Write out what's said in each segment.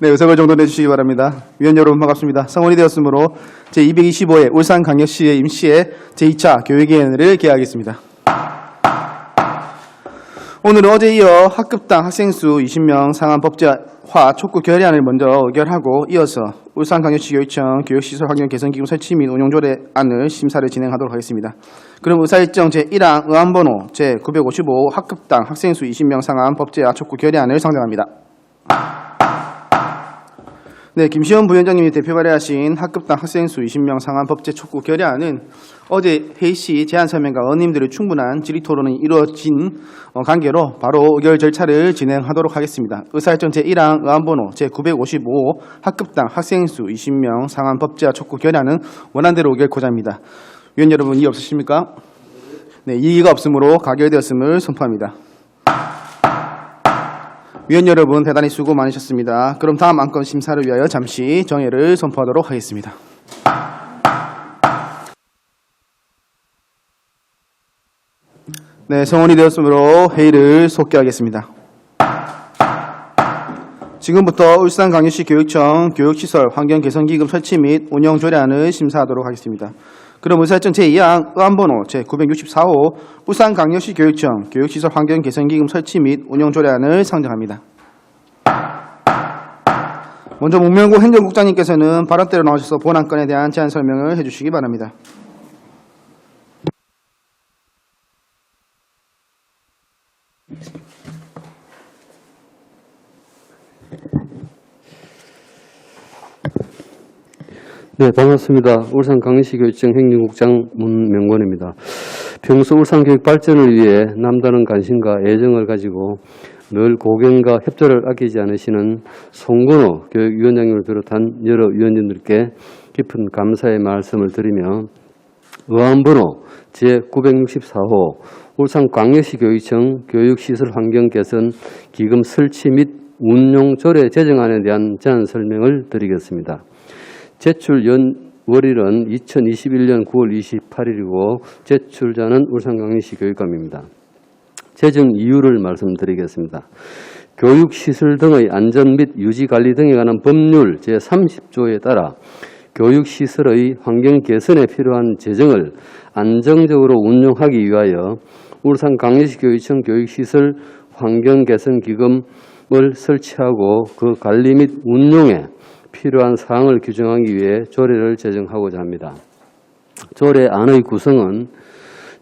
네, 의석을 정돈해 주시기 바랍니다. 위원 여러분 반갑습니다. 성원이 되었으므로 제225회 울산광역시의 임시회 제2차 교육위원회를 개하겠습니다. 오늘은 어제 이어 학급당 학생수 20명 상한 법제화 촉구 결의안을 먼저 의결하고 이어서 울산광역시 교육청 교육시설 환경 개선기금 설치 및 운용조례안을 심사를 진행하도록 하겠습니다. 그럼 의사일정 제1항 의안번호 제955 학급당 학생수 20명 상한 법제화 촉구 결의안을 상정합니다. 네, 김시원 부위원장님이 대표 발의하신 학급당 학생수 20명 상한 법제 촉구 결의안은 어제 회의 시 제안 설명과 의원님들의 충분한 질의 토론이 이루어진 관계로 바로 의결 절차를 진행하도록 하겠습니다. 의사일정 제1항 의안번호 제955 학급당 학생수 20명 상한 법제화 촉구 결의안은 원안대로 의결코자 합니다. 위원 여러분 이의 없으십니까? 네, 이의가 없으므로 가결되었음을 선포합니다. 위원 여러분 대단히 수고 많으셨습니다. 그럼 다음 안건 심사를 위하여 잠시 정회를 선포하도록 하겠습니다. 네, 성원이 되었으므로 회의를 속개하겠습니다. 지금부터 울산광역시 교육청 교육시설 환경개선기금 설치 및 운영조례안을 심사하도록 하겠습니다. 그럼 의사일정 제2항 의안번호 제964호 울산광역시 교육청 교육시설 환경개선기금 설치 및 운영조례안을 상정합니다. 먼저 문명구 행정국장님께서는 발언대로 나오셔서 본안건에 대한 제안 설명을 해주시기 바랍니다. 네, 반갑습니다. 울산광역시 교육청 행정국장 문명권입니다. 평소 울산교육 발전을 위해 남다른 관심과 애정을 가지고 늘 고견과 협조를 아끼지 않으시는 송건호 교육위원장님을 비롯한 여러 위원님들께 깊은 감사의 말씀을 드리며 의안번호 제964호 울산광역시 교육청 교육시설 환경 개선 기금 설치 및 운용 조례 제정안에 대한 제안 설명을 드리겠습니다. 제출 연월일은 2021년 9월 28일이고 제출자는 울산광역시 교육감입니다. 제정 이유를 말씀드리겠습니다. 교육시설 등의 안전 및 유지관리 등에 관한 법률 제30조에 따라 교육시설의 환경 개선에 필요한 재정을 안정적으로 운용하기 위하여 울산광역시 교육청 교육시설 환경개선기금을 설치하고 그 관리 및 운용에 필요한 사항을 규정하기 위해 조례를 제정하고자 합니다. 조례안의 구성은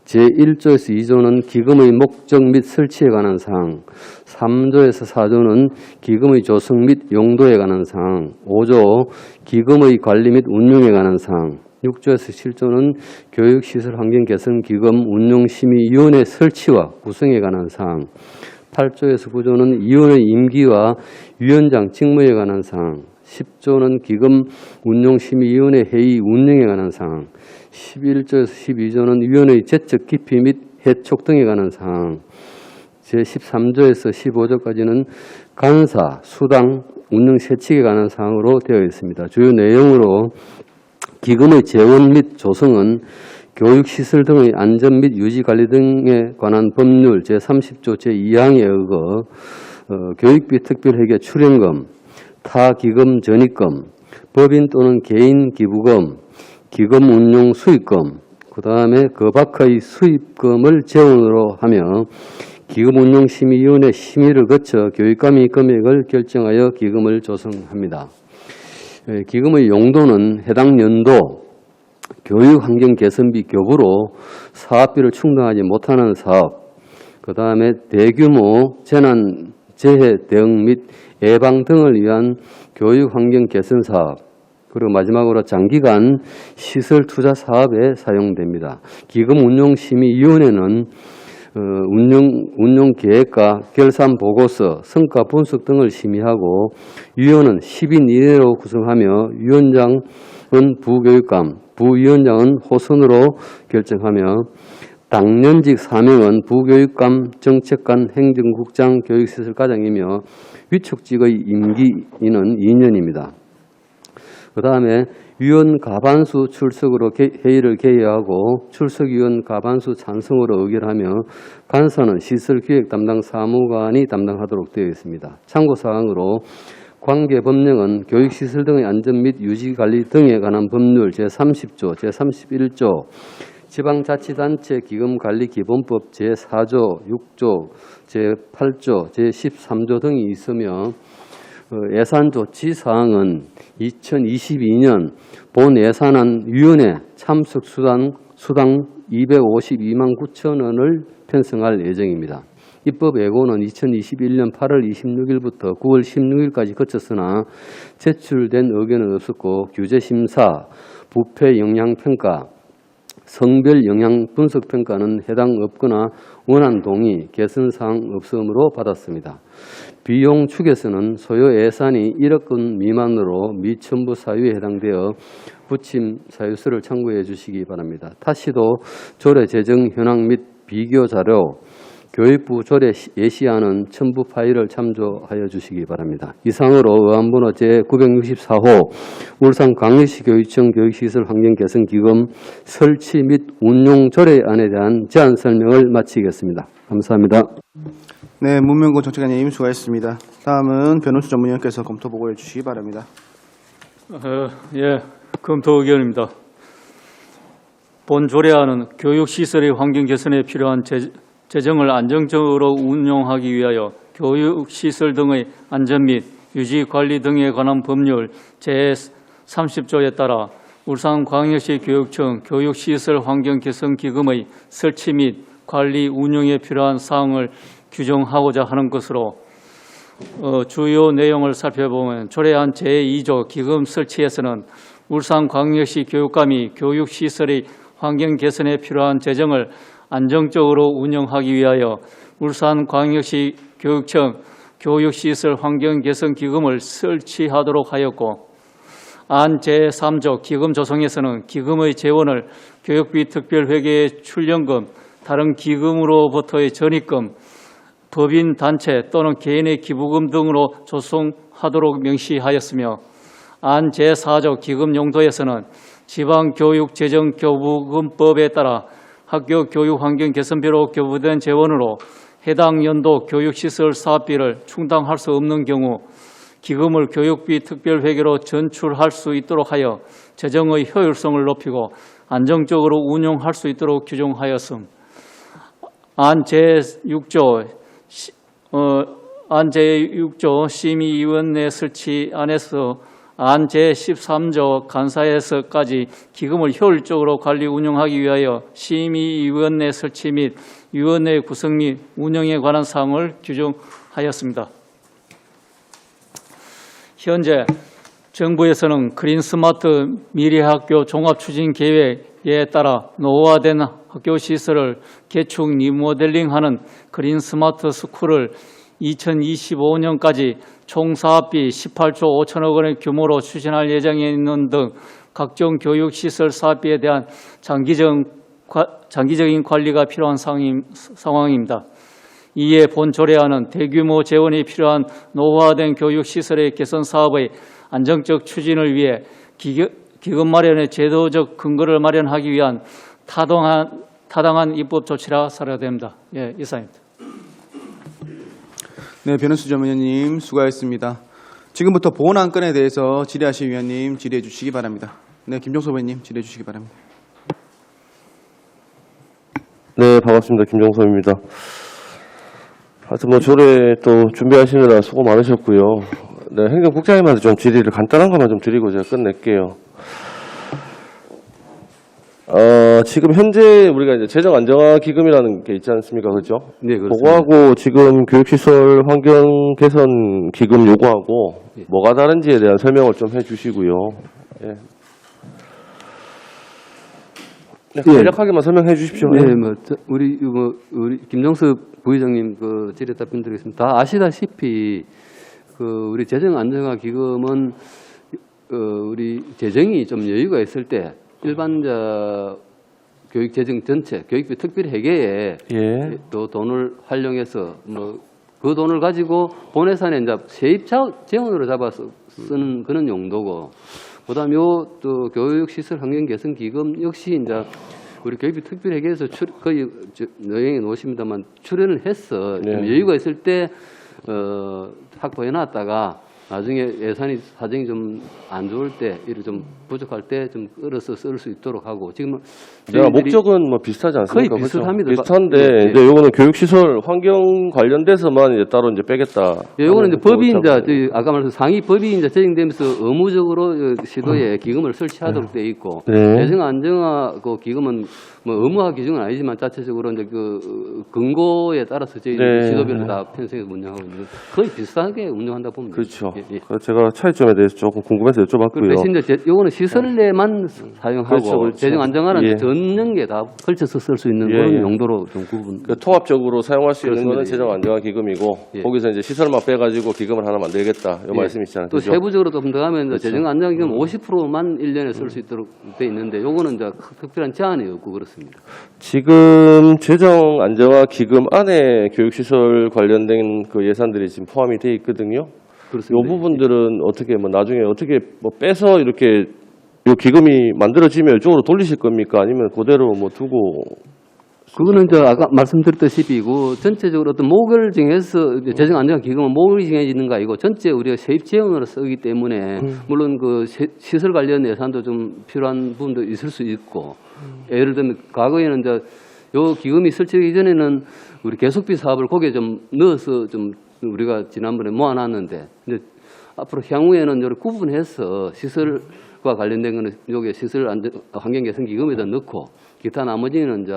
제1조에서 2조는 기금의 목적 및 설치에 관한 사항, 3조에서 4조는 기금의 조성 및 용도에 관한 사항, 5조 기금의 관리 및 운용에 관한 사항, 6조에서 7조는 교육시설 환경개선기금 운용심의위원회 설치와 구성에 관한 사항, 8조에서 9조는 위원회 임기와 위원장 직무에 관한 사항, 10조는 기금 운용심의위원회 회의 운영에 관한 사항, 11조에서 12조는 위원회의 재적 기피 및 해촉 등에 관한 사항, 제13조에서 15조까지는 간사, 수당, 운영 세칙에 관한 사항으로 되어 있습니다. 주요 내용으로 기금의 재원 및 조성은 교육시설 등의 안전 및 유지관리 등에 관한 법률 제30조 제2항에 의거 교육비 특별회계 출연금, 타기금 전입금, 법인 또는 개인 기부금, 기금 운용 수익금, 그 다음에 그 밖의 수입금을 재원으로 하며 기금운용심의위원회 심의를 거쳐 교육감이 금액을 결정하여 기금을 조성합니다. 기금의 용도는 해당 연도 교육환경개선비 교부로 사업비를 충당하지 못하는 사업, 그 다음에 대규모 재난, 재해 대응 및 예방 등을 위한 교육환경개선 사업, 그리고 마지막으로 장기간 시설 투자 사업에 사용됩니다. 기금운용심의위원회는 운용계획과 결산보고서, 성과분석 등을 심의하고 위원은 10인 이내로 구성하며 위원장은 부교육감, 부위원장은 호선으로 결정하며 당년직 사명은 부교육감, 정책관, 행정국장, 교육시설과장이며 위촉직의 임기인은 2년입니다. 그 다음에 위원 가반수 출석으로 회의를 개의하고 출석위원 가반수 찬성으로 의결하며 간사는 시설기획 담당 사무관이 담당하도록 되어 있습니다. 참고사항으로 관계 법령은 교육시설 등의 안전 및 유지관리 등에 관한 법률 제30조, 제31조, 지방자치단체 기금관리기본법 제4조, 6조, 제8조, 제13조 등이 있으며 예산 조치 사항은 2022년 본 예산안 위원회 참석 수당 252만 9천 원을 편성할 예정입니다. 입법 예고는 2021년 8월 26일부터 9월 16일까지 거쳤으나 제출된 의견은 없었고 규제심사, 부패 영향평가, 성별 영향 분석 평가는 해당 없거나 원안 동의, 개선사항 없음으로 받았습니다. 비용 축에서는 소요 예산이 1억 원 미만으로 미첨부 사유에 해당되어 부침 사유서를 참고해 주시기 바랍니다. 타시도 조례 제정 현황 및 비교 자료, 교육부 조례 예시안은 첨부 파일을 참조하여 주시기 바랍니다. 이상으로 의안번호 제964호 울산광역시 교육청 교육시설 환경개선기금 설치 및 운용 조례안에 대한 제안 설명을 마치겠습니다. 감사합니다. 네, 문명고 정책관님 수고하셨습니다. 다음은 변호수 전문위원께서 검토 보고해 주시기 바랍니다. 예, 검토 의견입니다. 본 조례안은 교육시설의 환경 개선에 필요한 재정을 안정적으로 운용하기 위하여 교육시설 등의 안전 및 유지 관리 등에 관한 법률 제30조에 따라 울산광역시 교육청 교육시설 환경개선기금의 설치 및 관리 운영에 필요한 사항을 규정하고자 하는 것으로 주요 내용을 살펴보면 조례안 제2조 기금 설치에서는 울산광역시 교육감이 교육시설의 환경 개선에 필요한 재정을 안정적으로 운영하기 위하여 울산광역시 교육청 교육시설 환경개선기금을 설치하도록 하였고, 안 제3조 기금 조성에서는 기금의 재원을 교육비 특별회계의 출연금, 다른 기금으로부터의 전입금, 법인 단체 또는 개인의 기부금 등으로 조성하도록 명시하였으며, 안 제4조 기금 용도에서는 지방교육재정교부금법에 따라 학교 교육환경 개선비로 교부된 재원으로 해당 연도 교육시설 사업비를 충당할 수 없는 경우 기금을 교육비 특별회계로 전출할 수 있도록 하여 재정의 효율성을 높이고 안정적으로 운용할 수 있도록 규정하였음. 안 제6조 심의위원회 설치 안에서 안 제13조 간사에서까지 기금을 효율적으로 관리 운영하기 위하여 심의위원회 설치 및 위원회 구성 및 운영에 관한 사항을 규정하였습니다. 현재 정부에서는 그린스마트 미래학교 종합추진계획에 따라 노후화된 학교시설을 개축 리모델링하는 그린스마트 스쿨을 2025년까지 총 사업비 18조 5천억 원의 규모로 추진할 예정에 있는 등 각종 교육시설 사업비에 대한 장기적인 관리가 필요한 상황입니다. 이에 본 조례안은 대규모 재원이 필요한 노후화된 교육시설의 개선 사업의 안정적 추진을 위해 기금 마련의 제도적 근거를 마련하기 위한 타당한 입법 조치라 사료됩니다. 예, 이상입니다. 네, 변호수 전문위원님 수고하셨습니다. 지금부터 본 안건에 대해서 질의하실 위원님 질의해 주시기 바랍니다. 네, 김종석 의원님 질의해 주시기 바랍니다. 네, 반갑습니다. 김종섭입니다. 하여튼 조례 또 준비하시느라 수고 많으셨고요. 네, 행정국장님한테 좀 질의를 간단한 것만 좀 드리고 제가 끝낼게요. 지금 현재 우리가 이제 재정 안정화 기금이라는 게 있지 않습니까? 그죠? 네, 그렇습니다. 그거하고 지금 교육시설 환경 개선 기금 요구하고 뭐가 다른지에 대한 설명을 좀 해주시고요. 예. 네, 간략하게만 설명해 주십시오. 네, 우리 김종석 부의장님 질의 답변 드리겠습니다. 다 아시다시피 우리 재정 안정화 기금은 우리 재정이 좀 여유가 있을 때 일반자 교육 재정 전체 교육비 특별 회계에 예. 또 돈을 활용해서 그 돈을 가지고 본 예산에 이제 세입 재원으로 잡아서 쓰는 그런 용도고, 그다음 또 교육시설 환경 개선 기금 역시 이제 우리 교육비 특별 회계에서 거의 여행에 놓으십니다만 출연을 해서 좀 여유가 있을 때 확보해 놨다가 나중에 예산이 사정이 좀 안 좋을 때, 이를 좀 부족할 때 좀 끌어서 쓸 수 있도록 하고 지금은 내가 목적은 뭐 비슷하지 않습니까? 거의 비슷합니다. 그렇죠? 비슷한데 예, 예. 이제 요거는 교육시설 환경 관련돼서만 이제 따로 이제 빼겠다. 예, 요거는 이제 법이 이제 네. 아까 말씀 상위 법이 이제 제정되면서 의무적으로 시도에 기금을 설치하도록 돼 있고 네. 재정 안정화 그 기금은 뭐 의무화 기준은 아니지만 자체적으로 이제 그 근거에 따라서 저희 네. 시도별로 다 편성해서 운영하고 있는 거의 비슷하게 운영한다 봅니다. 그렇죠. 예, 예. 그래서 제가 차이점에 대해서 조금 궁금해서 여쭤봤고요. 대신 이제 요거는 시설 내만 사용하고 그렇죠, 그렇죠. 재정 안정화는 예. 전 연계 다 걸쳐서 쓸 수 있는 예, 그런 예. 용도로 좀 구분. 그 통합적으로 사용할 수 있는 그렇습니다. 거는 재정 안정화 기금이고 예. 거기서 이제 시설만 빼가지고 기금을 하나 만들겠다. 이 예. 말씀이시잖아요. 또 그죠? 세부적으로 좀 더 하면 그렇죠. 재정 안정화 기금 50%만 1년에 쓸 수 있도록 돼 있는데 요거는 이제 특별한 제한이 없고 그렇습니다. 지금 재정 안정화 기금 안에 교육시설 관련된 그 예산들이 지금 포함이 돼 있거든요. 이 그렇습니다. 부분들은 어떻게 뭐 나중에 어떻게 뭐 빼서 이렇게 요 기금이 만들어지면 이쪽으로 돌리실 겁니까? 아니면 그대로 뭐 두고 그거는 이제 아까 말씀드렸다시피 그 전체적으로 어떤 목을 정해서 이제 재정 안정화 기금은 목이 정해지는 거 아니고 전체 우리가 세입 재원으로 쓰기 때문에 물론 그 시설 관련 예산도 좀 필요한 부분도 있을 수 있고 예를 들면 과거에는 이제 요 기금이 설치되기 전에는 우리 계속비 사업을 거기에 좀 넣어서 좀 우리가 지난번에 모아놨는데 이제 앞으로 향후에는 이렇게 구분해서 시설과 관련된 거는 여기 시설 환경 개선 기금에다 넣고 기타 나머지는 이제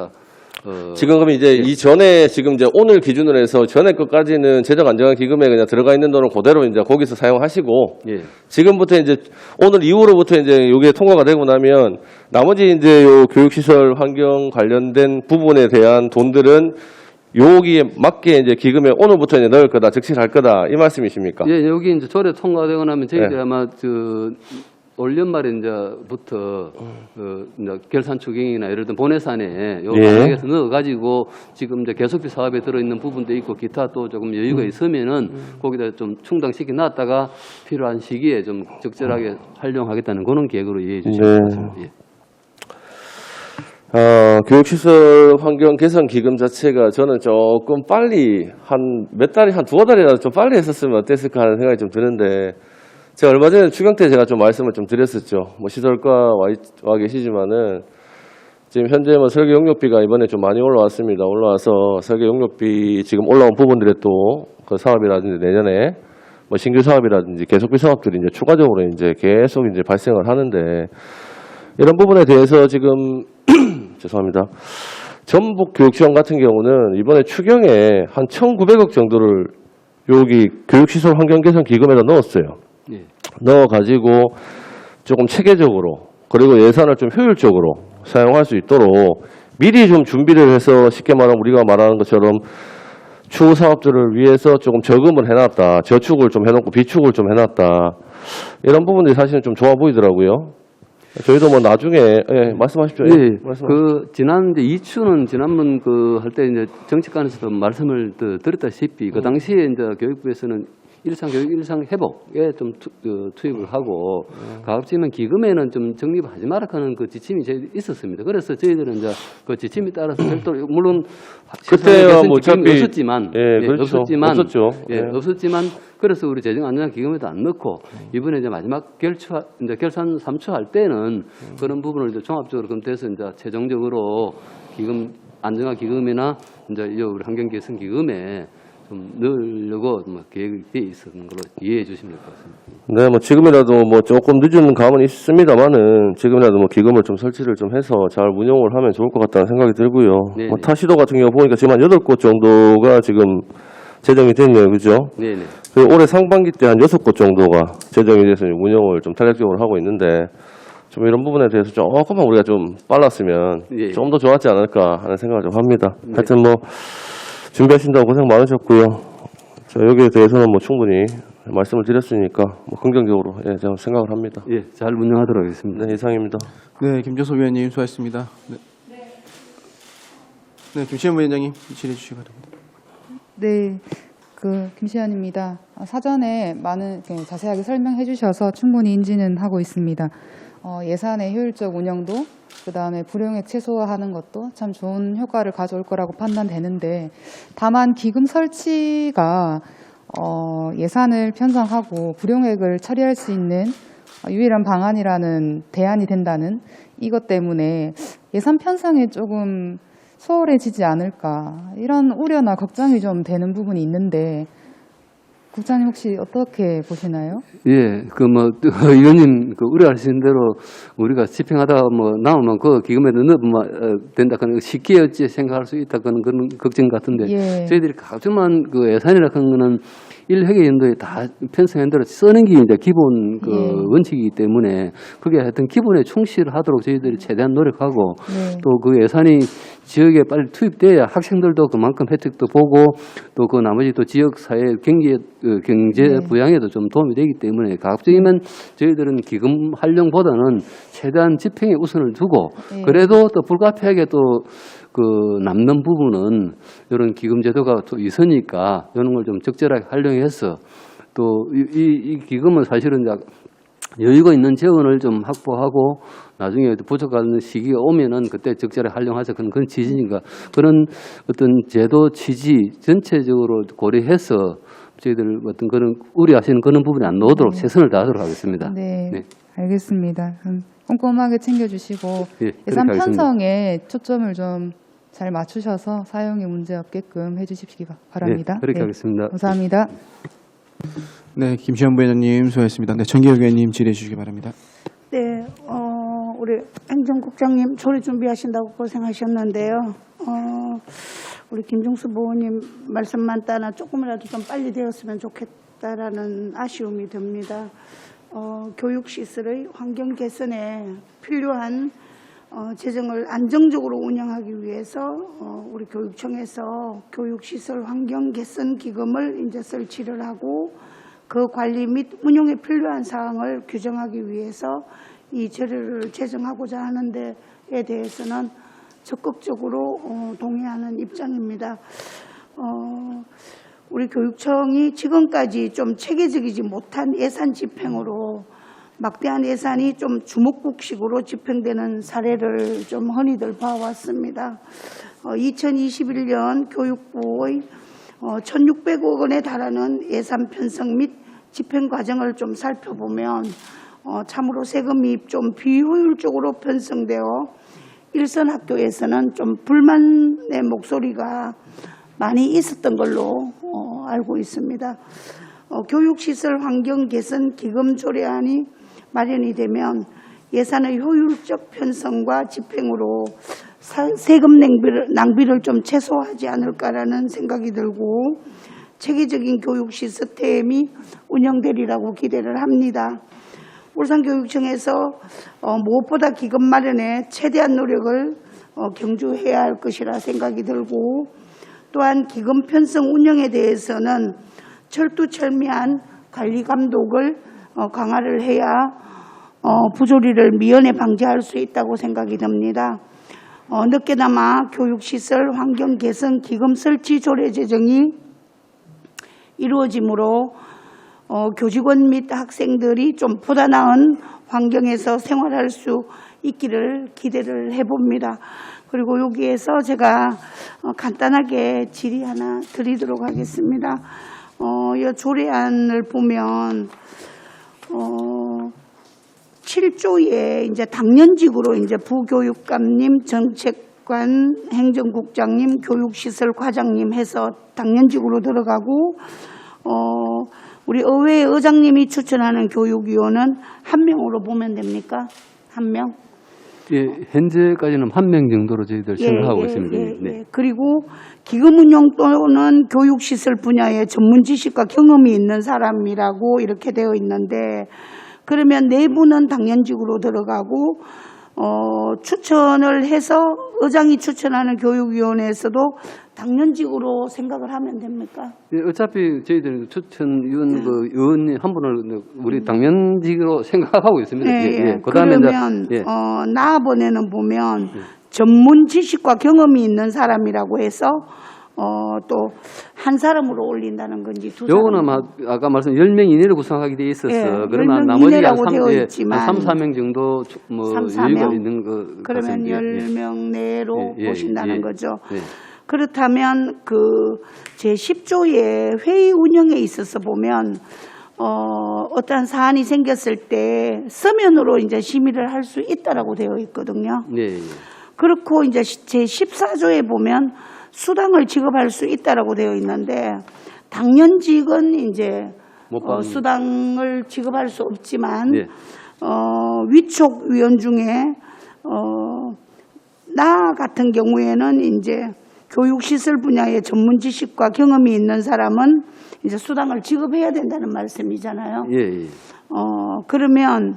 지금 그럼 이제 이전에 지금 이제 오늘 기준으로 해서 전에 것까지는 재정 안정화 기금에 그냥 들어가 있는 돈은 그대로 이제 거기서 사용하시고 예. 지금부터 이제 오늘 이후로부터 이제 이게 통과가 되고 나면 나머지 이제 요 교육시설 환경 관련된 부분에 대한 돈들은 여기에 맞게 이제 기금에 오늘부터 이제 넣을 거다, 적시할 거다 이 말씀이십니까? 예, 여기 이제 조례 통과되고 나면 저희들이 네. 아마 올 연말에 이제부터 이제 결산 추경이나 예를 들면 본예산에 요 예. 방향에서 넣어가지고 지금 이제 계속비 사업에 들어있는 부분도 있고 기타 또 조금 여유가 있으면은 거기다 좀 충당시켜 놨다가 필요한 시기에 좀 적절하게 활용하겠다는 그런 계획으로 이해해 주시면 네. 되겠습니다. 예. 교육시설 환경 개선 기금 자체가 저는 조금 빨리 한 몇 달이 한 두어 달이라도 좀 빨리 했었으면 어땠을까 하는 생각이 좀 드는데 제가 얼마 전에 추경 때 제가 좀 말씀을 좀 드렸었죠. 뭐 시설과 와 계시지만은 지금 현재 뭐 설계 용역비가 이번에 좀 많이 올라왔습니다. 올라와서 설계 용역비 지금 올라온 부분들에 또 그 사업이라든지 내년에 뭐 신규 사업이라든지 계속비 사업들이 이제 추가적으로 이제 계속 이제 발생을 하는데 이런 부분에 대해서 지금 죄송합니다. 전북 교육지원 같은 경우는 이번에 추경에 한 1,900억 정도를 여기 교육시설 환경 개선 기금에다 넣었어요. 예. 넣어가지고 조금 체계적으로 그리고 예산을 좀 효율적으로 사용할 수 있도록 미리 좀 준비를 해서 쉽게 말하면 우리가 말하는 것처럼 추후 사업들을 위해서 조금 저금을 해놨다. 저축을 좀 해놓고 비축을 좀 해놨다. 이런 부분들이 사실은 좀 좋아 보이더라고요. 저희도 뭐 나중에 말씀하십시오. 네, 말씀하십시오. 그 지난 이제 이추는 지난번 그 할 때 이제 정치관에서도 말씀을 드렸다시피 그 당시에 이제 교육부에서는 일상 교육 일상 회복에 좀 투입을 하고 가급적이면 기금에는 좀 적립을 하지 마라 하는 그 지침이 있었습니다. 그래서 저희들은 이제 그 지침에 따라서 별도로 물론 그때야 뭐 지금이 어차피 없었지만 그렇죠. 없었죠. 없었지만 그래서 우리 재정 안정화 기금에도 안 넣고 이번에 이제 마지막 이제 결산 3초 할 때는 그런 부분을 이제 종합적으로 검토해서 이제 최종적으로 기금 안정화 기금이나 이제 이 우리 환경 개선 기금에 좀 넣으려고 뭐 계획이 돼 있었는 걸로 이해해 주시면 될 것 같습니다. 네, 뭐 지금이라도 뭐 조금 늦은 감은 있습니다만은 지금이라도 뭐 기금을 좀 설치를 좀 해서 잘 운용을 하면 좋을 것 같다는 생각이 들고요. 네네. 뭐 타시도 같은 경우 보니까 지금 한 8곳 정도가 지금 제정이 됐네요. 그죠? 네네. 그리고 올해 상반기 때 한 6곳 정도가 제정이 돼서 운영을 좀 탄력적으로 하고 있는데 좀 이런 부분에 대해서 조금만 우리가 좀 빨랐으면 예. 좀 더 좋았지 않을까 하는 생각을 좀 합니다. 하여튼 뭐 준비하신다고 고생 많으셨고요. 자, 여기에 대해서는 뭐 충분히 말씀을 드렸으니까 뭐 긍정적으로 제가 생각을 합니다. 예, 잘 운영하도록 하겠습니다. 네, 이상입니다. 네, 김종석 위원님 수고하셨습니다. 네, 김시현 부위원장님 질의해 주시기 바랍니다. 네, 김시연입니다. 사전에 많은 자세하게 설명해 주셔서 충분히 인지는 하고 있습니다. 예산의 효율적 운영도 그다음에 불용액 최소화하는 것도 참 좋은 효과를 가져올 거라고 판단되는데 다만 기금 설치가 예산을 편성하고 불용액을 처리할 수 있는 유일한 방안이라는 대안이 된다는 이것 때문에 예산 편성에 조금 소홀해지지 않을까 이런 우려나 걱정이 좀 되는 부분이 있는데 국장님 혹시 어떻게 보시나요? 예, 의원님 우려하신 대로 우리가 집행하다가 나오면 그 기금에도 넣으면 된다 그런 쉽게 어찌 생각할 수 있다 그런 걱정 같은데 예. 저희들이 가져만 그 예산이라 하는 거는 1회계 연도에 다 편성한 대로 쓰는 게 이제 기본 원칙이기 때문에 그게 하여튼 기본에 충실하도록 저희들이 최대한 노력하고 네. 또 그 예산이 지역에 빨리 투입돼야 학생들도 그만큼 혜택도 보고 또 그 나머지 또 지역 사회 경제 부양에도 좀 도움이 되기 때문에 가급적이면 저희들은 기금 활용보다는 최대한 집행에 우선을 두고 그래도 또 불가피하게 또 그 남는 부분은 이런 기금 제도가 또 있으니까 이런 걸 좀 적절하게 활용해서 또 이 기금은 사실은 이제 여유가 있는 재원을 좀 확보하고 나중에 부족한 시기가 오면은 그때 적절하게 활용하자 그런 취지니까 그런 어떤 제도 취지 전체적으로 고려해서 저희들 어떤 그런 우려하시는 그런 부분이 안 나오도록 최선을 다하도록 하겠습니다. 네, 네. 알겠습니다. 그럼 꼼꼼하게 챙겨주시고 예, 예산 그렇게 하겠습니다. 편성에 초점을 좀 잘 맞추셔서 사용에 문제 없게끔 해주시기 바랍니다. 네, 그렇게 하겠습니다. 감사합니다. 네, 김시현 부회장님 수고하셨습니다. 네, 정기혁 의원님 질의해 주시기 바랍니다. 네, 우리 행정국장님 조례 준비하신다고 고생하셨는데요. 우리 김중수 부원님 말씀만 따나 조금이라도 좀 빨리 되었으면 좋겠다라는 아쉬움이 듭니다. 교육시설의 환경 개선에 필요한 재정을 안정적으로 운영하기 위해서 우리 교육청에서 교육시설 환경 개선 기금을 이제 설치를 하고 그 관리 및 운용에 필요한 사항을 규정하기 위해서 이 재료를 제정하고자 하는 데에 대해서는 적극적으로 동의하는 입장입니다. 우리 교육청이 지금까지 좀 체계적이지 못한 예산 집행으로 막대한 예산이 좀 주먹국식으로 집행되는 사례를 좀 흔히들 봐왔습니다. 2021년 교육부의 1,600억 원에 달하는 예산 편성 및 집행 과정을 좀 살펴보면 참으로 세금이 좀 비효율적으로 편성되어 일선 학교에서는 좀 불만의 목소리가 많이 있었던 걸로 알고 있습니다. 교육시설 환경 개선 기금 조례안이 마련이 되면 예산의 효율적 편성과 집행으로 세금 낭비를 좀 최소화하지 않을까라는 생각이 들고 체계적인 교육 시스템이 운영되리라고 기대를 합니다. 울산교육청에서 무엇보다 기금 마련에 최대한 노력을 경주해야 할 것이라 생각이 들고 또한 기금 편성 운영에 대해서는 철두철미한 관리 감독을 강화를 해야 부조리를 미연에 방지할 수 있다고 생각이 듭니다. 늦게나마 교육시설 환경 개선 기금 설치 조례 제정이 이루어지므로 교직원 및 학생들이 좀 보다 나은 환경에서 생활할 수 있기를 기대를 해봅니다. 그리고 여기에서 제가 간단하게 질의 하나 드리도록 하겠습니다. 이 조례안을 보면 7조에 이제 당연직으로 이제 부교육감님, 정책관, 행정국장님, 교육시설 과장님 해서 당연직으로 들어가고 우리 의회 의장님이 추천하는 교육위원은 한 명으로 보면 됩니까? 한 명? 예, 현재까지는 1명 정도로 저희들 생각하고 있습니다. 네. 그리고 기금 운용 또는 교육시설 분야에 전문 지식과 경험이 있는 사람이라고 이렇게 되어 있는데 그러면 내부는 당연직으로 들어가고 추천을 해서 의장이 추천하는 교육위원회에서도 당연직으로 생각을 하면 됩니까? 예, 어차피 저희들 추천위원 의원님 한 분을 우리 당연직으로 생각하고 있습니다. 네, 그다음에 그러면 나아번에는 보면 전문 지식과 경험이 있는 사람이라고 해서 또 한 사람으로 올린다는 건지 두 사람. 요거는 아까 말씀 10명 이내로 구성하게 돼 있어서 그러면 10명 나머지 이내라고 되어 있지만 3, 4명 정도 3, 4명? 여유가 있는 것 그러면 같습니다. 10명 내로 보신다는 거죠. 그렇다면 그 제10조의 회의 운영에 있어서 보면 어떠한 사안이 생겼을 때 서면으로 이제 심의를 할 수 있다라고 되어 있거든요. 네. 그렇고 이제 제14조에 보면 수당을 지급할 수 있다라고 되어 있는데 당연직은 이제 못 받는. 수당을 지급할 수 없지만 네. 위촉 위원 중에 나 같은 경우에는 이제 교육시설 분야의 전문 지식과 경험이 있는 사람은 이제 수당을 지급해야 된다는 말씀이잖아요. 예, 예. 그러면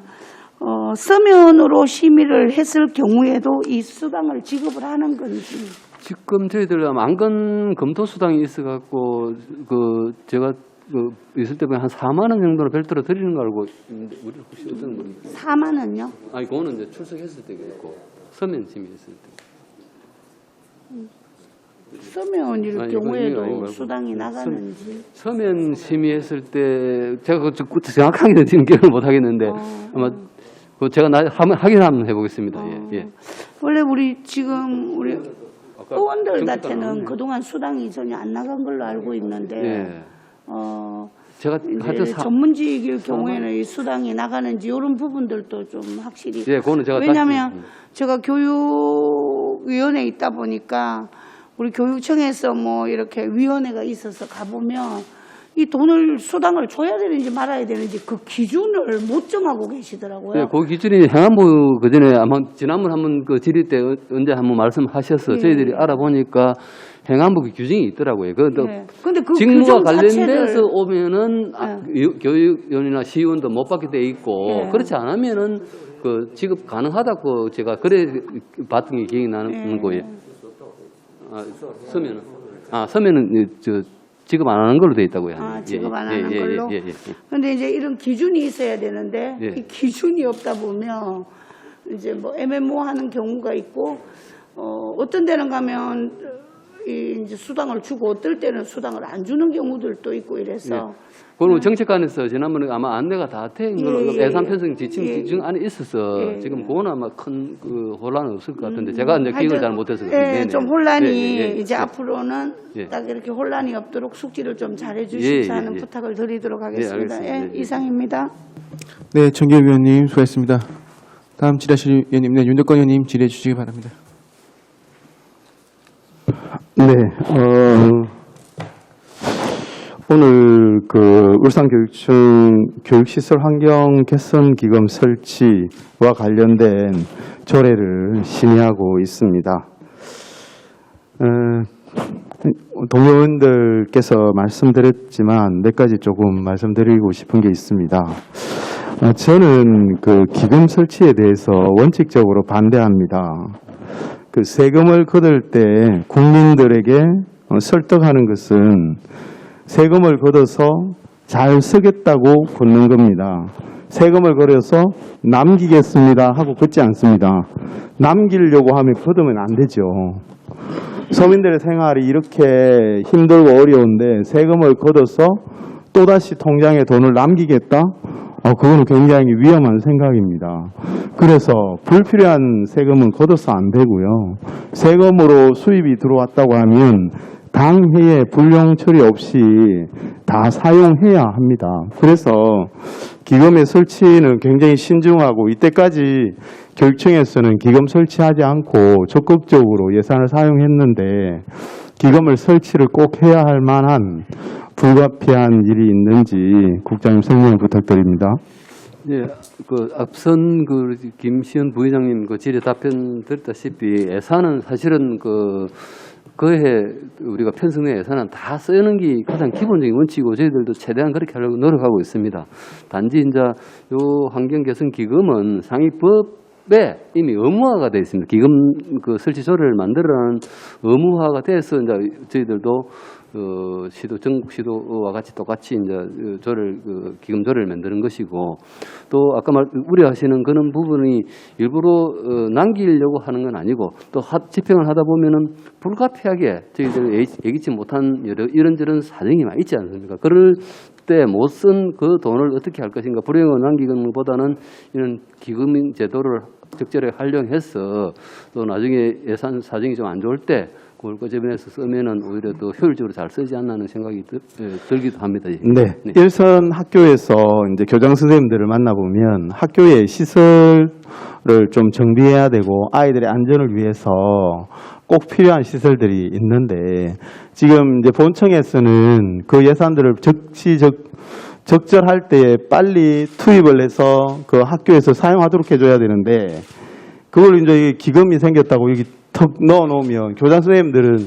서면으로 심의를 했을 경우에도 이 수당을 지급을 하는 건지. 지금 저희들 안건 검토 수당이 있어갖고 그 제가 그 있을 때 보면 한 4만 원 정도로 별도로 드리는 거 알고 있는데 우리 혹시 어떤 분? 4만 원요? 아니 그거는 이제 출석했을 때가 있고 서면 심의했을 때. 서면일 아니, 이거 경우에도 말고. 수당이 나가는지. 서면 심의했을 때 제가 그 정확하게 지금 기억을 못 하겠는데 아마 그 제가 확인 한번 해보겠습니다. 예, 예. 원래 우리 지금 우리 의원들 정책가 같에는 나왔네. 그동안 수당이 전혀 안 나간 걸로 알고 있는데 예. 제가 하여튼 이제 전문직일 경우에는 이 수당이 나가는지 이런 부분들도 좀 확실히. 예, 그거는 제가 왜냐하면 다시- 제가 교육위원회에 있다 보니까 우리 교육청에서 뭐 이렇게 위원회가 있어서 가보면 이 돈을 수당을 줘야 되는지 말아야 되는지 그 기준을 못 정하고 계시더라고요. 예, 그 기준이 행안부 그 전에 아마 지난번 한번 그 질의 때 언제 한번 말씀하셔서 예. 저희들이 알아보니까 행안부 그 규정이 있더라고요. 그런데 네. 근데 그 직무와 규정 관련돼서 자체를- 오면은 교육위원이나 시의원도 못 받게 돼 있고 예. 그렇지 않으면은 그 지급 가능하다고 제가 그래 봤던 게 기억이 나는 예. 거예요. 서면은 저 지급 안 하는 걸로 돼 있다고요. 지급 안 하는 걸로? 예, 예. 근데 이제 이런 기준이 있어야 되는데 예. 이 기준이 없다 보면 이제 뭐 애매모호하는 경우가 있고 어떤 데는 가면 이제 수당을 주고 어떨 때는 수당을 안 주는 경우들도 있고 이래서 그거는 정책관에서 지난번에 아마 안내가 다 된 걸로 예, 예, 예산 편성 지침 예. 기준 안에 있어서 예, 지금 그거는 아마 큰 그 혼란은 없을 것 같은데 제가 이제 기억을 하여튼, 잘 못해서 예, 그래요. 네네. 좀 혼란이 예, 예, 예. 이제 예. 앞으로는 예. 딱 이렇게 혼란이 없도록 숙지를 좀 잘해 주십사 하는 예, 예. 부탁을 드리도록 하겠습니다. 알겠습니다. 예, 예, 예. 이상입니다. 네, 정기혁 위원님 수고했습니다. 다음 질의하실 위원님, 네, 윤덕권 의원님 질의해 주시기 바랍니다. 네, 오늘 그 울산교육청 교육시설 환경 개선 기금 설치와 관련된 조례를 심의하고 있습니다. 동료원들께서 말씀드렸지만 몇 가지 조금 말씀드리고 싶은 게 있습니다. 저는 그 기금 설치에 대해서 원칙적으로 반대합니다. 그 세금을 걷을 때 국민들에게 설득하는 것은 세금을 걷어서 잘 쓰겠다고 걷는 겁니다. 세금을 걸어서 남기겠습니다 하고 걷지 않습니다. 남기려고 하면 걷으면 안 되죠. 서민들의 생활이 이렇게 힘들고 어려운데 세금을 걷어서 또다시 통장에 돈을 남기겠다? 그거는 굉장히 위험한 생각입니다. 그래서 불필요한 세금은 걷어서 안 되고요. 세금으로 수입이 들어왔다고 하면 당해에 불용 처리 없이 다 사용해야 합니다. 그래서 기금의 설치는 굉장히 신중하고 이때까지 교육청에서는 기금 설치하지 않고 적극적으로 예산을 사용했는데 기금을 설치를 꼭 해야 할 만한 불가피한 일이 있는지 국장님 설명 부탁드립니다. 예, 그 앞선 그 김시현 부회장님 그 질의 답변 드렸다시피 예산은 사실은 그해 우리가 편성된 예산은 다 쓰는 게 가장 기본적인 원칙이고 저희들도 최대한 그렇게 하려고 노력하고 있습니다. 단지 이제 요 환경 개선 기금은 상위법에 이미 의무화가 되어 있습니다. 기금 그 설치 조례를 만들어라는 의무화가 돼서 이제 저희들도 전국 시도와 같이 똑같이 이제 기금 조례를 만드는 것이고 또 아까 우려하시는 그런 부분이 일부러 남기려고 하는 건 아니고 또 집행을 하다 보면은 불가피하게 저희들 예기치 못한 이런저런 사정이 많이 있지 않습니까? 그럴 때 못 쓴 그 돈을 어떻게 할 것인가 불행을 남기는 것보다는 이런 기금 제도를 적절하게 활용해서 또 나중에 예산 사정이 좀 안 좋을 때 그걸 끄집어내서 쓰면은 오히려 더 효율적으로 잘 쓰지 않나 하는 생각이 들기도 합니다. 네. 일선 학교에서 이제 교장 선생님들을 만나보면 학교의 시설을 좀 정비해야 되고 아이들의 안전을 위해서 꼭 필요한 시설들이 있는데 지금 이제 본청에서는 그 예산들을 적절할 때에 빨리 투입을 해서 그 학교에서 사용하도록 해줘야 되는데 그걸 이제 기금이 생겼다고 여기 턱 넣어 놓으면 교장 선생님들은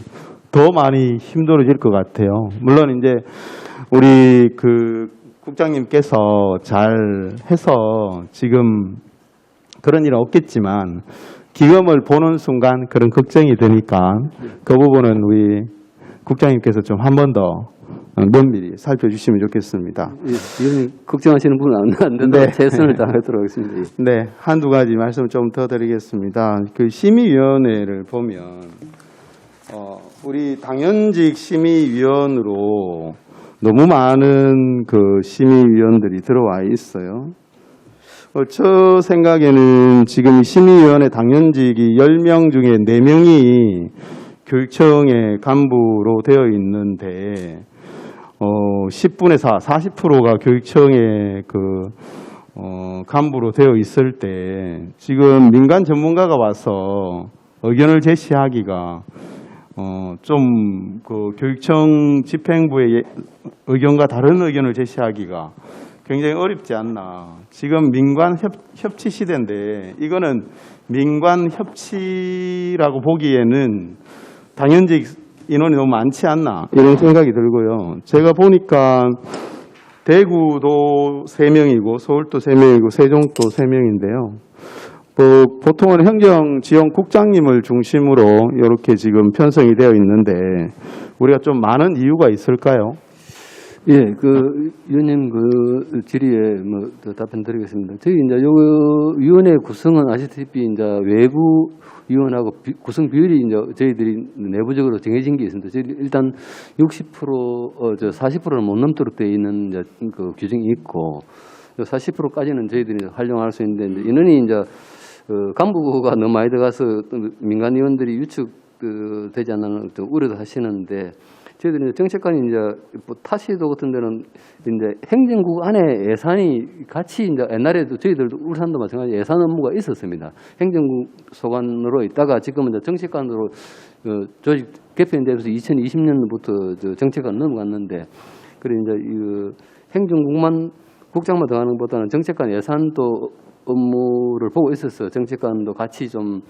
더 많이 힘들어질 것 같아요. 물론 이제 우리 그 국장님께서 잘 해서 지금 그런 일은 없겠지만 기금을 보는 순간 그런 걱정이 되니까 그 부분은 우리 국장님께서 좀 한 번 더 면밀히 살펴주시면 좋겠습니다. 위원님 걱정하시는 분은 안 된다. 네. 최선을 다하도록 하겠습니다. 예. 네, 한두 가지 말씀 좀 더 드리겠습니다. 그 심의위원회를 보면 우리 당연직 심의위원으로 너무 많은 그 심의위원들이 들어와 있어요. 저 생각에는 지금 이 심의위원회 당연직이 10명 중에 4명이 교육청의 간부로 되어 있는데 10분의 4, 40%가 교육청의 간부로 되어 있을 때 지금 민간 전문가가 와서 의견을 제시하기가 좀 그 교육청 집행부의 의견과 다른 의견을 제시하기가 굉장히 어렵지 않나. 지금 민관 협치 시대인데 이거는 민관 협치라고 보기에는 당연직 인원이 너무 많지 않나 이런 생각이 들고요. 제가 보니까 대구도 3명이고 서울도 3명이고 세종도 3명인데요. 보통은 행정지원국장님을 중심으로 이렇게 지금 편성이 되어 있는데 우리가 좀 많은 이유가 있을까요? 예, 위원님 질의에 더 답변 드리겠습니다. 저희 이제 요 위원회 구성은 아시다시피 이제 외부 위원하고 구성 비율이 이제 저희들이 내부적으로 정해진 게 있습니다. 저희 일단 40%는 못 넘도록 되어 있는 이제 그 규정이 있고 40%까지는 저희들이 활용할 수 있는데 이제 인원이 이제 간부가 너무 많이 들어가서 민간 위원들이 위축되지 않는 우려도 하시는데 저희들이 정책관이 이제 타시도 같은 데는 이제 행정국 안에 예산이 같이 이제 옛날에도 저희들도 울산도 마찬가지 예산 업무가 있었습니다. 행정국 소관으로 있다가 지금은 이제 정책관으로 조직 개편되면서 2020년부터 정책관 넘어갔는데 그래 이제 행정국만 국장만 들어가는 것보다는 정책관 예산도 업무를 보고 있어서 정책관도 같이 좀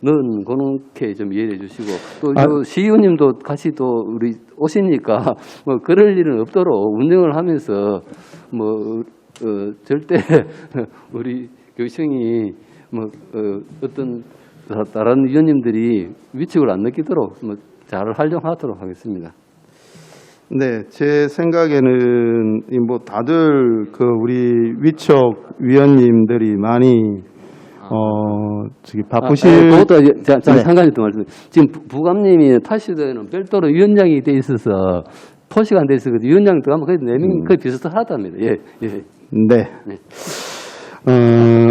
넣은 그렇게 좀 이해해 주시고 또 시의원님도 같이 또 우리 오시니까 그럴 일은 없도록 운영을 하면서 절대 우리 교육청이 어떤 다른 위원님들이 위축을 안 느끼도록 잘 활용하도록 하겠습니다. 네, 제 생각에는 다들 우리 위촉 위원님들이 많이 바쁘실. 그것도 네. 상관이 또 말씀. 지금 부감님이 타시도에는 별도로 위원장이 돼 있어서 포시가 안 돼 있어서 위원장 들어가면 거의 4명 거의 비슷하답니다. 예. 네.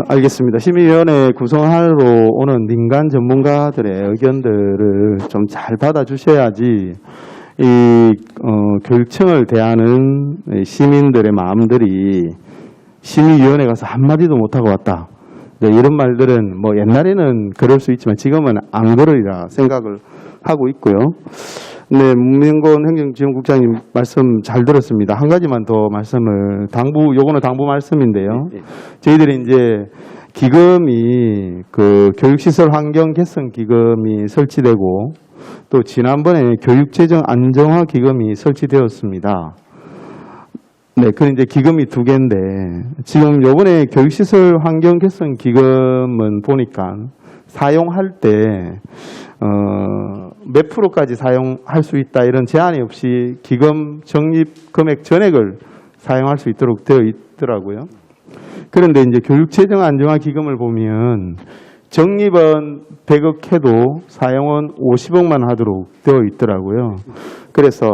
알겠습니다. 심의위원회 구성하러 오는 민간 전문가들의 의견들을 좀 잘 받아주셔야지 교육청을 대하는 시민들의 마음들이 심의위원회 가서 한마디도 못하고 왔다. 이런 말들은 옛날에는 그럴 수 있지만 지금은 안 그러리라 생각을 하고 있고요. 네, 문명건 행정지원국장님 말씀 잘 들었습니다. 한 가지만 더 말씀을 요거는 당부 말씀인데요. 저희들이 이제 기금이 교육시설 환경 개선 기금이 설치되고 또 지난번에 교육재정 안정화 기금이 설치되었습니다. 네, 그건 이제 기금이 2개인데 지금 요번에 교육시설 환경 개선 기금은 보니까 사용할 때 몇 프로까지 사용할 수 있다 이런 제한이 없이 기금 적립 금액 전액을 사용할 수 있도록 되어 있더라고요. 그런데 이제 교육재정 안정화 기금을 보면 적립은 100억 해도 사용은 50억만 하도록 되어 있더라고요. 그래서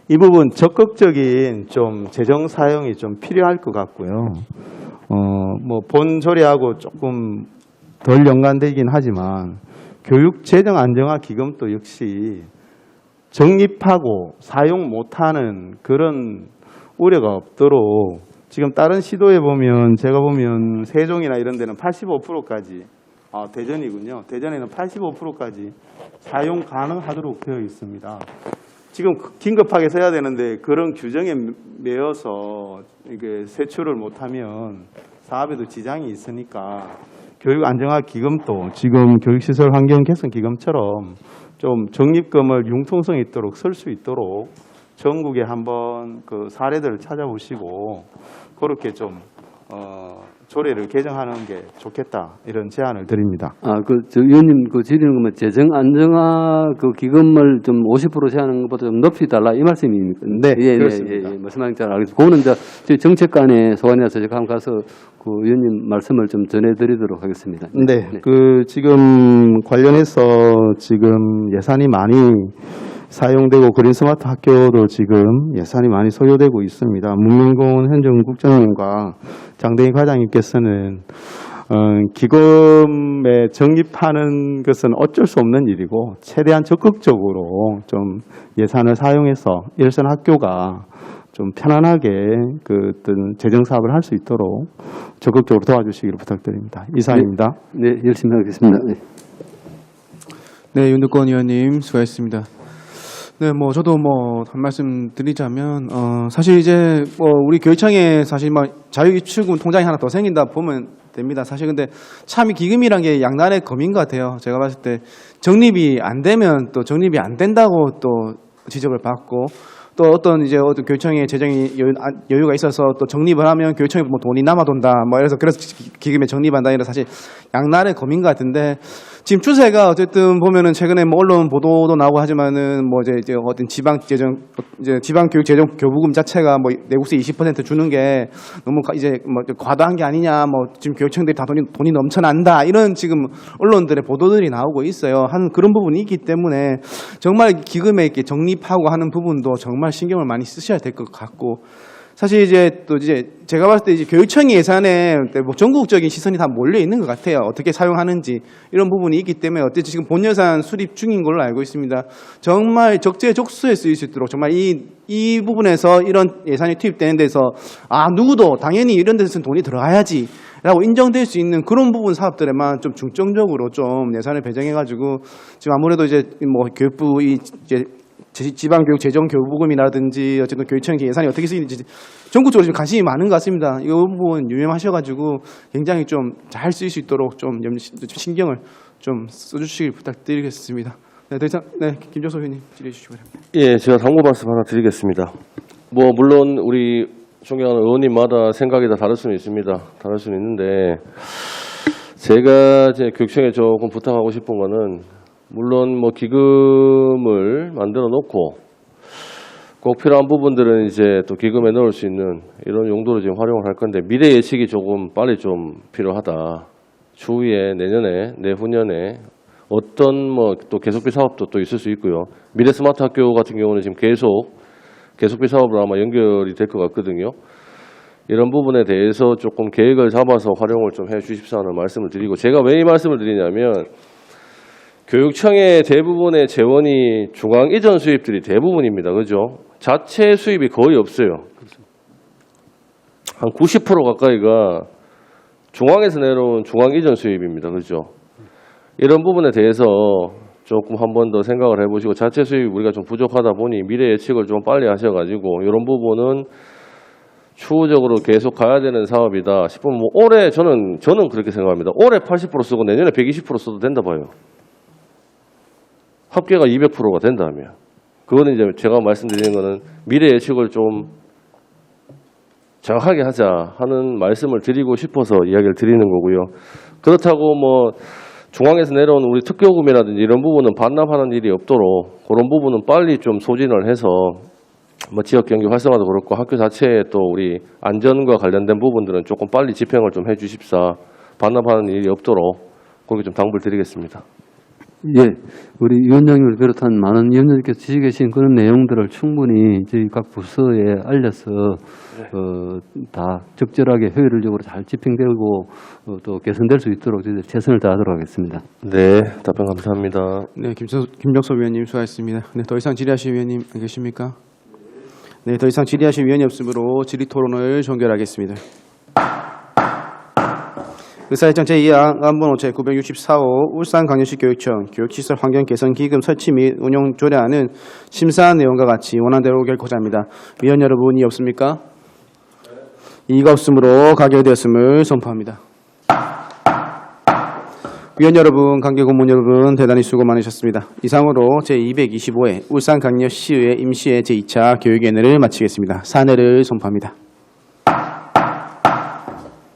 이 부분 적극적인 좀 재정 사용이 좀 필요할 것 같고요. 본 조례하고 조금 덜 연관되긴 하지만 교육재정안정화기금도 역시 적립하고 사용 못하는 그런 우려가 없도록 지금 다른 시도에 보면 제가 보면 세종이나 이런 데는 85%까지 대전이군요. 대전에는 85%까지 사용 가능하도록 되어 있습니다. 지금 긴급하게 써야 되는데 그런 규정에 매여서 이게 세출을 못하면 사업에도 지장이 있으니까 교육안정화기금도 지금 교육시설 환경 개선 기금처럼 좀 적립금을 융통성 있도록 쓸 수 있도록 전국에 한번 그 사례들을 찾아보시고 그렇게 좀 조례를 개정하는 게 좋겠다 이런 제안을 드립니다. 의원님 그 질의는 그러면 재정 안정화 그 기금을 좀 50% 제한하는 것보다 좀 높이 달라 이 말씀입니까? 네, 그렇습니다. 말씀하신 잘 알겠습니다. 그거는 이제 저희 정책관의 소관이라서 제가 한번 가서 그 의원님 말씀을 좀 전해드리도록 하겠습니다. 네, 그 지금 관련해서 지금 예산이 많이 사용되고 그린 스마트 학교도 지금 예산이 많이 소요되고 있습니다. 문명공원 현정 국장님과 장대희 과장님께서는 기금에 적립하는 것은 어쩔 수 없는 일이고 최대한 적극적으로 좀 예산을 사용해서 일선 학교가 좀 편안하게 그 어떤 재정 사업을 할 수 있도록 적극적으로 도와주시기를 부탁드립니다. 이상입니다. 네, 열심히 하겠습니다. 네. 네, 윤두권 의원님 수고하셨습니다. 네, 뭐 저도 뭐 한 말씀 드리자면 사실 이제 우리 교육청에 사실 뭐 자유기출금 통장이 하나 더 생긴다 보면 됩니다. 사실 근데 참 이 기금이란 게 양날의 검인 것 같아요. 제가 봤을 때 적립이 안 되면 또 적립이 안 된다고 또 지적을 받고 또 어떤 교육청의 재정이 여유가 있어서 또 적립을 하면 교육청에 뭐 돈이 남아돈다 뭐 그래서 기금에 적립한다 이런 사실 양날의 검인 것 같은데 지금 추세가 어쨌든 보면은 최근에 뭐 언론 보도도 나오고 하지만은 뭐 이제 어떤 지방 교육 재정 교부금 자체가 뭐 내국세 20% 주는 게 너무 이제 뭐 과도한 게 아니냐 뭐 지금 교육청들이 다 돈이 넘쳐난다 이런 지금 언론들의 보도들이 나오고 있어요. 한 그런 부분이 있기 때문에 정말 기금에 이렇게 적립하고 하는 부분도 정말 신경을 많이 쓰셔야 될 것 같고 사실 이제 제가 봤을 때 이제 교육청의 예산에 뭐 전국적인 시선이 다 몰려 있는 것 같아요. 어떻게 사용하는지 이런 부분이 있기 때문에 어쨌든 지금 본 예산 수립 중인 걸로 알고 있습니다. 정말 적재적소에 쓰일 수 있도록 정말 이 부분에서 이런 예산이 투입되는 데서 누구도 당연히 이런 데서는 돈이 들어가야지. 라고 인정될 수 있는 그런 부분 사업들에만 좀 중점적으로 좀 예산을 배정해가지고 지금 아무래도 이제 뭐 교육부 지방교육 재정 교부금이라든지 어쨌든 교육청 예산이 어떻게 쓰이는지 전국적으로 좀 관심이 많은 것 같습니다. 이 부분 유념하셔가지고 굉장히 좀 잘 쓰일 수 있도록 좀 신경을 좀 써주시길 부탁드리겠습니다. 네, 더 이상 김종석 의원님 질의해 주시기 바랍니다. 예, 제가 당부 말씀 하나 드리겠습니다. 뭐 물론 우리 존경하는 의원님마다 생각이 다 다를 수는 있습니다. 다를 수는 있는데 제가 이제 교육청에 조금 부탁하고 싶은 거는 물론 뭐 기금을 만들어 놓고 꼭 필요한 부분들은 이제 또 기금에 넣을 수 있는 이런 용도로 지금 활용을 할 건데 미래 예측이 조금 빨리 좀 필요하다. 추후에 내년에 내후년에 어떤 뭐 또 계속비 사업도 또 있을 수 있고요. 미래 스마트 학교 같은 경우는 지금 계속비 사업으로 아마 연결이 될 것 같거든요. 이런 부분에 대해서 조금 계획을 잡아서 활용을 좀 해 주십사 하는 말씀을 드리고 제가 왜 이 말씀을 드리냐면 교육청의 대부분의 재원이 중앙 이전 수입들이 대부분입니다. 그죠? 자체 수입이 거의 없어요. 한 90% 가까이가 중앙에서 내려온 중앙 이전 수입입니다. 그죠? 이런 부분에 대해서 조금 한 번 더 생각을 해보시고 자체 수입이 우리가 좀 부족하다 보니 미래 예측을 좀 빨리 하셔가지고 이런 부분은 추후적으로 계속 가야 되는 사업이다 싶으면 뭐 올해 저는 그렇게 생각합니다. 올해 80% 쓰고 내년에 120% 써도 된다 봐요. 합계가 200%가 된다면 그거는 이제 제가 말씀드리는 거는 미래 예측을 좀 정확하게 하자 하는 말씀을 드리고 싶어서 이야기를 드리는 거고요. 그렇다고 뭐 중앙에서 내려온 우리 특교금이라든지 이런 부분은 반납하는 일이 없도록 그런 부분은 빨리 좀 소진을 해서 뭐 지역 경기 활성화도 그렇고 학교 자체에 또 우리 안전과 관련된 부분들은 조금 빨리 집행을 좀 해주십사 반납하는 일이 없도록 그렇게 좀 당부를 드리겠습니다. 예, 우리 위원장님을 비롯한 많은 위원장님께서 지시 계신 그런 내용들을 충분히 저희 각 부서에 알려서 다 적절하게 효율적으로 잘 집행되고 또 개선될 수 있도록 저희들 최선을 다하도록 하겠습니다. 네, 답변 감사합니다. 네, 김정석 위원님 수고하셨습니다. 네, 더 이상 질의하실 위원님 계십니까? 네, 더 이상 질의하실 위원이 없으므로 질의 토론을 종결하겠습니다. 의사일정 제2항안본호 제964호 울산광역시 교육청 교육시설 환경 개선 기금 설치 및 운용 조례안은 심사한 내용과 같이 원안대로 결코자입니다. 위원 여러분, 이의 없습니까? 이의가 없으므로 가결되었음을 선포합니다. 위원 여러분, 관계 고문 여러분, 대단히 수고 많으셨습니다. 이상으로 제225회 울산광역시의회 임시회 제2차 교육위원회를 마치겠습니다. 사내를 선포합니다.